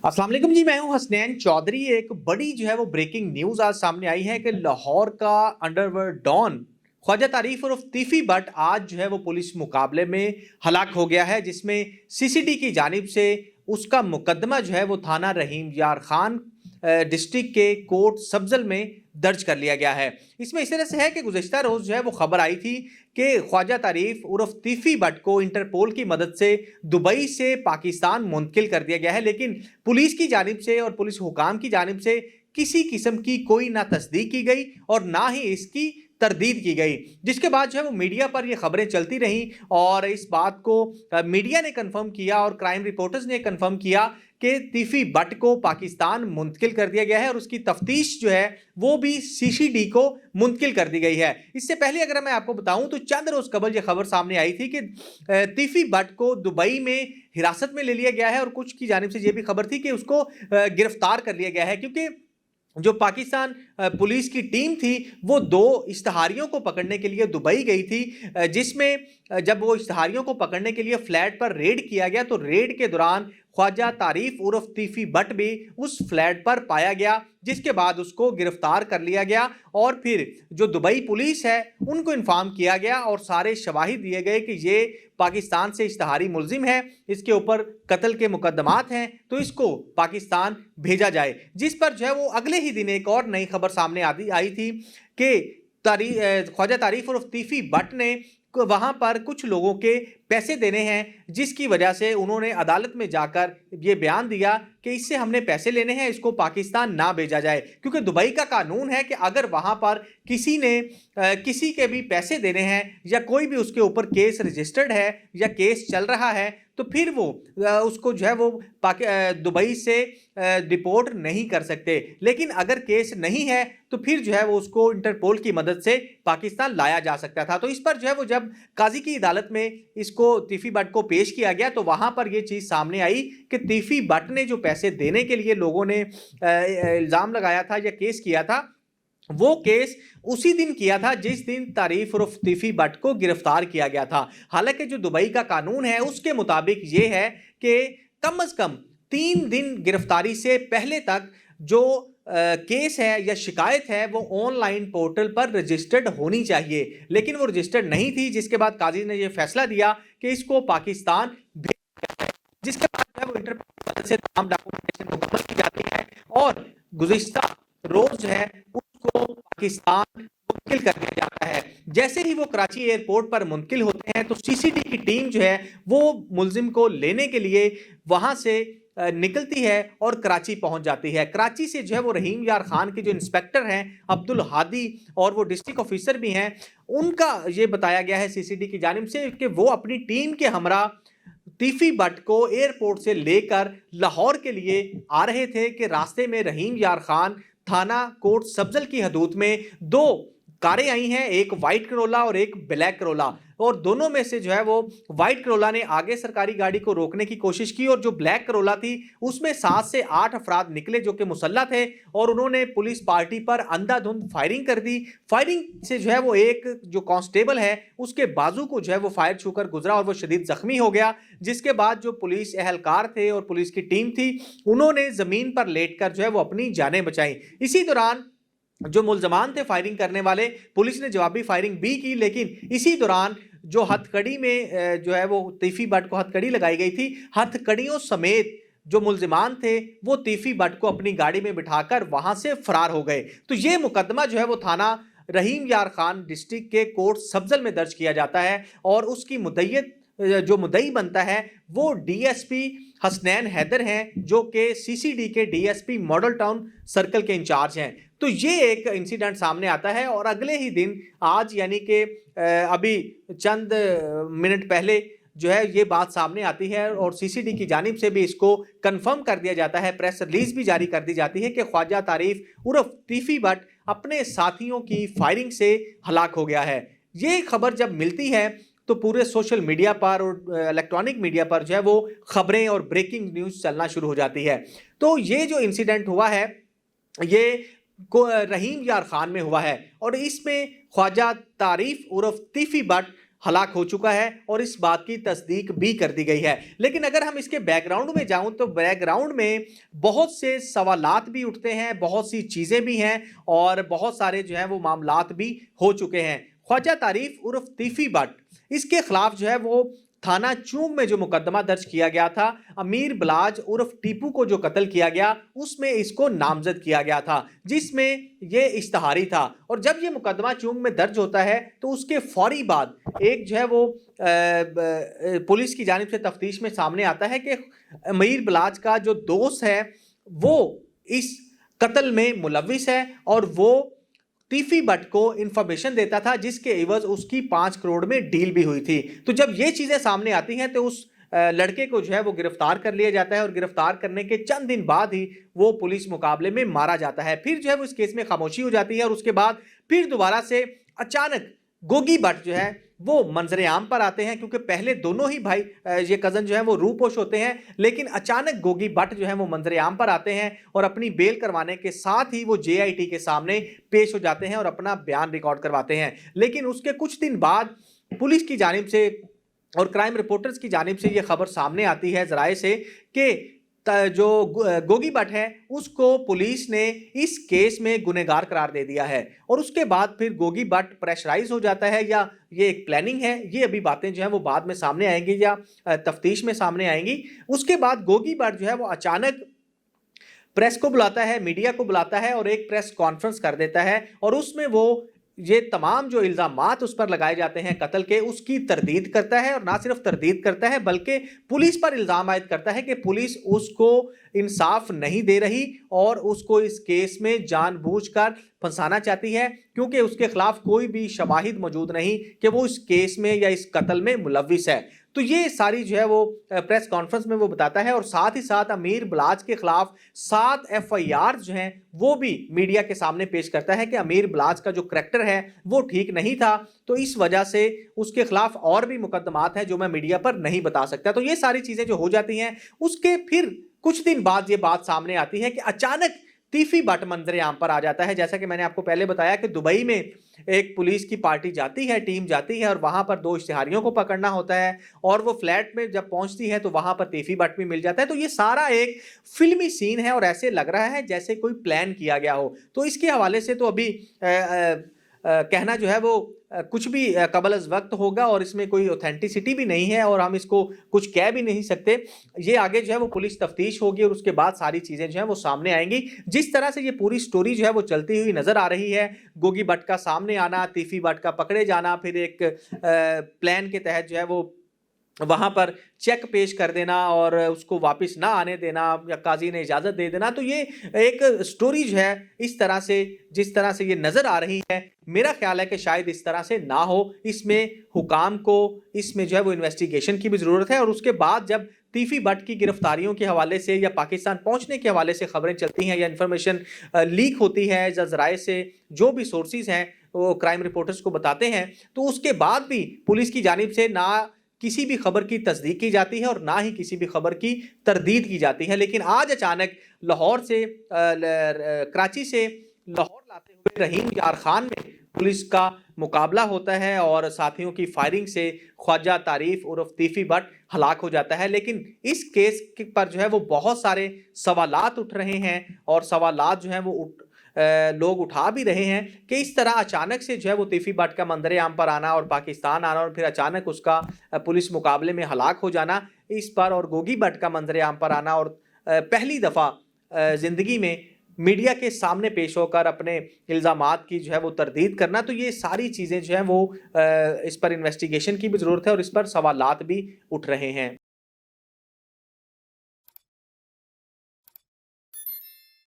अस्सलाम वालेकुम जी, मैं हूं हसनैन चौधरी। एक बड़ी वो ब्रेकिंग न्यूज़ आज सामने आई है कि लाहौर का अंडरवर्ल्ड डॉन ख्वाजा तारीफ उर्फ तीफी बट आज वो पुलिस मुकाबले में हलाक हो गया है, जिसमें सीसीडी की जानिब से उसका मुकदमा वो थाना रहीम यार खान डिस्ट्रिक्ट के कोर्ट सब्जल में दर्ज कर लिया गया है। इसमें इस तरह से है कि गुज़िश्ता रोज़ वो खबर आई थी कि ख्वाजा तारीफ उर्फ तीफी बट को इंटरपोल की मदद से दुबई से पाकिस्तान मुंतकिल कर दिया गया है, लेकिन पुलिस की जानिब से और पुलिस हुकाम की जानिब से किसी किस्म की कोई ना तस्दीक की गई और ना ही इसकी तरदीद की गई, जिसके बाद वो मीडिया पर ये खबरें चलती रहीं और इस बात को मीडिया ने कंफर्म किया और क्राइम रिपोर्टर्स ने कंफर्म किया कि तीफी बट को पाकिस्तान मुंतकिल कर दिया गया है और उसकी तफ्तीश वो भी सीसीडी को मुंतकिल कर दी गई है। इससे पहले अगर मैं आपको बताऊं तो चंद रोज कबल ये खबर सामने आई थी कि तीफी बट को दुबई में हिरासत में ले लिया गया है और कुछ की जानिब से ये भी खबर थी कि उसको गिरफ्तार कर लिया गया है, क्योंकि जो पाकिस्तान पुलिस की टीम थी वो दो इश्तहारियों को पकड़ने के लिए दुबई गई थी, जिसमें जब वो इश्तहारियों को पकड़ने के लिए फ्लैट पर रेड किया गया तो रेड के दौरान ख्वाजा तारीफ उर्फ तीफी बट भी उस फ्लैट पर पाया गया, जिसके बाद उसको गिरफ्तार कर लिया गया और फिर जो दुबई पुलिस है उनको इन्फॉर्म किया गया और सारे शवाहिद दिए गए कि ये पाकिस्तान से इश्तहारी मुलजिम है, इसके ऊपर कत्ल के मुकदमात हैं, तो इसको पाकिस्तान भेजा जाए। जिस पर वो अगले ही दिन एक और नई खबर सामने आई थी कि ख्वाजा तारीफ उर्फ तीफी बट ने वहां पर कुछ लोगों के पैसे देने हैं, जिसकी वजह से उन्होंने अदालत में जाकर ये बयान दिया कि इससे हमने पैसे लेने हैं, इसको पाकिस्तान ना भेजा जाए, क्योंकि दुबई का कानून है कि अगर वहां पर किसी ने किसी के भी पैसे देने हैं या कोई भी उसके ऊपर केस रजिस्टर्ड है या केस चल रहा है तो फिर वो उसको वो दुबई से डिपोर्ट नहीं कर सकते। लेकिन अगर केस नहीं है तो फिर वो उसको इंटरपोल की मदद से पाकिस्तान लाया जा सकता था। तो इस पर वो जब काजी की अदालत में इसको तीफी बट को पेश किया गया तो वहां पर यह चीज सामने आई कि तीफी बट ने जो पैसे देने के लिए लोगों ने इल्जाम लगाया था या केस किया था, वो केस उसी दिन किया था जिस दिन तारीफ उर्फ तीफी बट को गिरफ्तार किया गया था। हालांकि जो दुबई का कानून है उसके मुताबिक ये है कि कम से कम 3 दिन गिरफ्तारी से पहले तक जो केस है या शिकायत है वो ऑनलाइन पोर्टल पर रजिस्टर्ड होनी चाहिए, लेकिन वो रजिस्टर्ड नहीं थी, जिसके बाद काजी ने ये फैसला दिया कि इसको पाकिस्तान भेजा, जिसके बाद वो इंटरपोल से तमाम डॉक्यूमेंटेशन मुकम्मल की जाती है और गुज़िश्ता रोज उसको पाकिस्तान मुंतकिल कर दिया जाता है। जैसे ही वो कराची एयरपोर्ट पर मुंतकिल होते हैं तो सीसीडी की टीम वो मुलजिम को लेने के लिए वहां से निकलती है और कराची पहुंच जाती है। कराची से वो रहीम यार खान के जो इंस्पेक्टर हैं अब्दुल हादी और वो डिस्ट्रिक्ट ऑफिसर भी हैं, उनका ये बताया गया है सीसीडी की जानिब से कि वो अपनी टीम के हमरा तीफी बट को एयरपोर्ट से लेकर लाहौर के लिए आ रहे थे कि रास्ते में रहीम यार खान थाना कोर्ट सब्जल की हदूद में 2 कारें आई हैं, एक वाइट करोला और एक ब्लैक करोला, और दोनों में से वो वाइट करोला ने आगे सरकारी गाड़ी को रोकने की कोशिश की और जो ब्लैक करोला थी उसमें 7 से 8 अफराद निकले जो कि मुसल्लह थे और उन्होंने पुलिस पार्टी पर अंधाधुंध फायरिंग कर दी। फायरिंग से वो एक जो कांस्टेबल है उसके बाजू को वो फायर छूकर गुजरा और वो शदीद जख्मी हो गया, जिसके बाद जो पुलिस एहलकार थे और पुलिस की टीम थी उन्होंने जमीन पर लेटकर वो अपनी जानें बचाई। इसी दौरान जो मुल्जमान थे फायरिंग करने वाले, पुलिस ने जवाबी फायरिंग भी की, लेकिन इसी दौरान जो हथकड़ी में वो तीफी बट को हथकड़ी लगाई गई थी, हथकड़ियों समेत जो मुल्जिमान थे वो तीफी बट को अपनी गाड़ी में बिठाकर वहां से फरार हो गए। तो ये मुकदमा वो थाना रहीम यार खान डिस्ट्रिक्ट के कोर्ट सब्जल में दर्ज किया जाता है और उसकी मुद्दईयत जो मुद्दई बनता है वो डीएसपी हसनैन हैदर हैं, जो कि सीसीडी के डीएसपी मॉडल टाउन सर्कल के इंचार्ज हैं। तो ये एक इंसिडेंट सामने आता है और अगले ही दिन आज यानी कि अभी चंद मिनट पहले ये बात सामने आती है और सीसीडी की जानिब से भी इसको कंफर्म कर दिया जाता है, प्रेस रिलीज भी जारी कर दी जाती है कि ख्वाजा तारीफ उर्फ तीफी बट अपने साथियों की फायरिंग से हलाक हो गया है। ये खबर जब मिलती है तो पूरे सोशल मीडिया पर और इलेक्ट्रॉनिक मीडिया पर वो खबरें और ब्रेकिंग न्यूज़ चलना शुरू हो जाती है। तो ये जो इंसिडेंट हुआ है ये रहीम यार खान में हुआ है और इसमें ख्वाजा तारीफ उर्फ तीफी बट हलाक हो चुका है और इस बात की तस्दीक भी कर दी गई है। लेकिन अगर हम इसके बैकग्राउंड में जाऊं तो बैकग्राउंड में बहुत से सवालात भी उठते हैं, बहुत सी चीज़ें भी हैं और बहुत सारे जो है वो मामलात भी हो चुके हैं। ख्वाजा तारीफ उर्फ तीफी बट, इसके खिलाफ जो है वो थाना चूंग में जो मुकदमा दर्ज किया गया था, अमीर बलाज उर्फ टीपू को जो कत्ल किया गया उसमें इसको नामजद किया गया था, जिसमें ये इश्तहारी था। और जब ये मुकदमा चूंग में दर्ज होता है तो उसके फौरी बाद एक जो है वो पुलिस की जानिब से तफ्तीश में सामने आता है कि अमीर बलाज का जो दोस्त है वो इस कत्ल में मुलविस है और वो तीफी बट को इंफॉर्मेशन देता था, जिसके एवज उसकी 5 करोड़ में डील भी हुई थी। तो जब ये चीजें सामने आती हैं तो उस लड़के को जो है वो गिरफ्तार कर लिया जाता है और गिरफ्तार करने के चंद दिन बाद ही वो पुलिस मुकाबले में मारा जाता है। फिर जो है वो इस केस में खामोशी हो जाती है और उसके बाद फिर दोबारा से अचानक गोगी बट जो है वो मंजरे आम पर आते हैं, क्योंकि पहले दोनों ही भाई ये कजन जो है वो रूपोश होते हैं, लेकिन अचानक गोगी बट जो है वो मंजरे आम पर आते हैं और अपनी बेल करवाने के साथ ही वो जेआईटी के सामने पेश हो जाते हैं और अपना बयान रिकॉर्ड करवाते हैं। लेकिन उसके कुछ दिन बाद पुलिस की जानिब से और क्राइम रिपोर्टर्स की जानिब से ये खबर सामने आती है जराए से कि जो गोगी बट है उसको पुलिस ने इस केस में गुनहगार करार दे दिया है। और उसके बाद फिर गोगी बट प्रेशराइज हो जाता है, या ये एक प्लानिंग है, ये अभी बातें जो है वो बाद में सामने आएंगी या तफ्तीश में सामने आएंगी। उसके बाद गोगी बट जो है वो अचानक प्रेस को बुलाता है, मीडिया को बुलाता है और एक प्रेस कॉन्फ्रेंस कर देता है और उसमें वो ये तमाम जो इल्जामात उस पर लगाए जाते हैं कत्ल के, उसकी तरदीद करता है। और ना सिर्फ तरदीद करता है बल्कि पुलिस पर इल्जाम आयद करता है कि पुलिस उसको इंसाफ नहीं दे रही और उसको इस केस में जानबूझकर फंसाना चाहती है, क्योंकि उसके खिलाफ कोई भी शवाहिद मौजूद नहीं कि वो इस केस में या इस कत्ल में मुलविस है। तो ये सारी जो है वो प्रेस कॉन्फ्रेंस में वो बताता है और साथ ही साथ अमीर बलाज के खिलाफ 7 एफआईआर जो हैं वो भी मीडिया के सामने पेश करता है कि अमीर बलाज का जो करैक्टर है वो ठीक नहीं था, तो इस वजह से उसके खिलाफ और भी मुकदमात हैं जो मैं मीडिया पर नहीं बता सकता। तो ये सारी चीजें जो हो जाती हैं, उसके फिर कुछ दिन बाद ये बात सामने आती है कि अचानक तीफी बट मंजरे आम पर आ जाता है। जैसा कि मैंने आपको पहले बताया कि दुबई में एक पुलिस की पार्टी जाती है, टीम जाती है और वहां पर 2 इश्तिहारियों को पकड़ना होता है और वो फ्लैट में जब पहुंचती है तो वहां पर तीफी बट भी मिल जाता है। तो ये सारा एक फिल्मी सीन है और ऐसे लग रहा है जैसे कोई प्लान किया गया हो। तो इसके हवाले से तो अभी कहना जो है वो कुछ भी कबल अज़ वक्त होगा और इसमें कोई ऑथेंटिसिटी भी नहीं है और हम इसको कुछ कह भी नहीं सकते। ये आगे जो है वो पुलिस तफ्तीश होगी और उसके बाद सारी चीज़ें जो है वो सामने आएंगी। जिस तरह से ये पूरी स्टोरी जो है वो चलती हुई नज़र आ रही है, गोगी बट का सामने आना, तीफी बट का पकड़े जाना, फिर एक प्लान के तहत जो है वो वहां पर चेक पेश कर देना और उसको वापस ना आने देना या काजी ने इजाजत दे देना। तो ये एक स्टोरी जो है इस तरह से, जिस तरह से ये नजर आ रही है, मेरा ख्याल है कि शायद इस तरह से ना हो। इसमें हुकाम को इसमें जो है वो इन्वेस्टिगेशन की भी जरूरत है और उसके बाद जब तीफी बट की गिरफ्तारियों के हवाले से या पाकिस्तान पहुंचने के हवाले से खबरें चलती हैं या इंफॉर्मेशन लीक होती है जराए से, जो भी सोर्सेज हैं वो क्राइम रिपोर्टर्स को बताते हैं, तो उसके बाद भी पुलिस की जानिब से ना किसी भी खबर की तस्दीक की जाती है और ना ही किसी भी खबर की तरदीद की जाती है। लेकिन आज अचानक लाहौर से कराची से लाहौर लाते हुए रहीम यार खान में पुलिस का मुकाबला होता है और साथियों की फायरिंग से ख्वाजा तारीफ उर्फ तीफी बट हलाक हो जाता है। लेकिन इस केस पर जो है वो बहुत सारे सवालात उठ रहे हैं और सवालात जो है वो लोग उठा भी रहे हैं कि इस तरह अचानक से जो है वो तीफी बट का मंजरे आम पर आना और पाकिस्तान आना और फिर अचानक उसका पुलिस मुकाबले में हलाक हो जाना, इस पर और गोगी बट का मंजरे आम पर आना और पहली दफ़ा ज़िंदगी में मीडिया के सामने पेश होकर अपने इल्ज़ामात की जो है वो तरदीद करना, तो ये सारी चीज़ें जो हैं वो इस पर इन्वेस्टिगेशन की भी ज़रूरत है और इस पर सवालात भी उठ रहे हैं।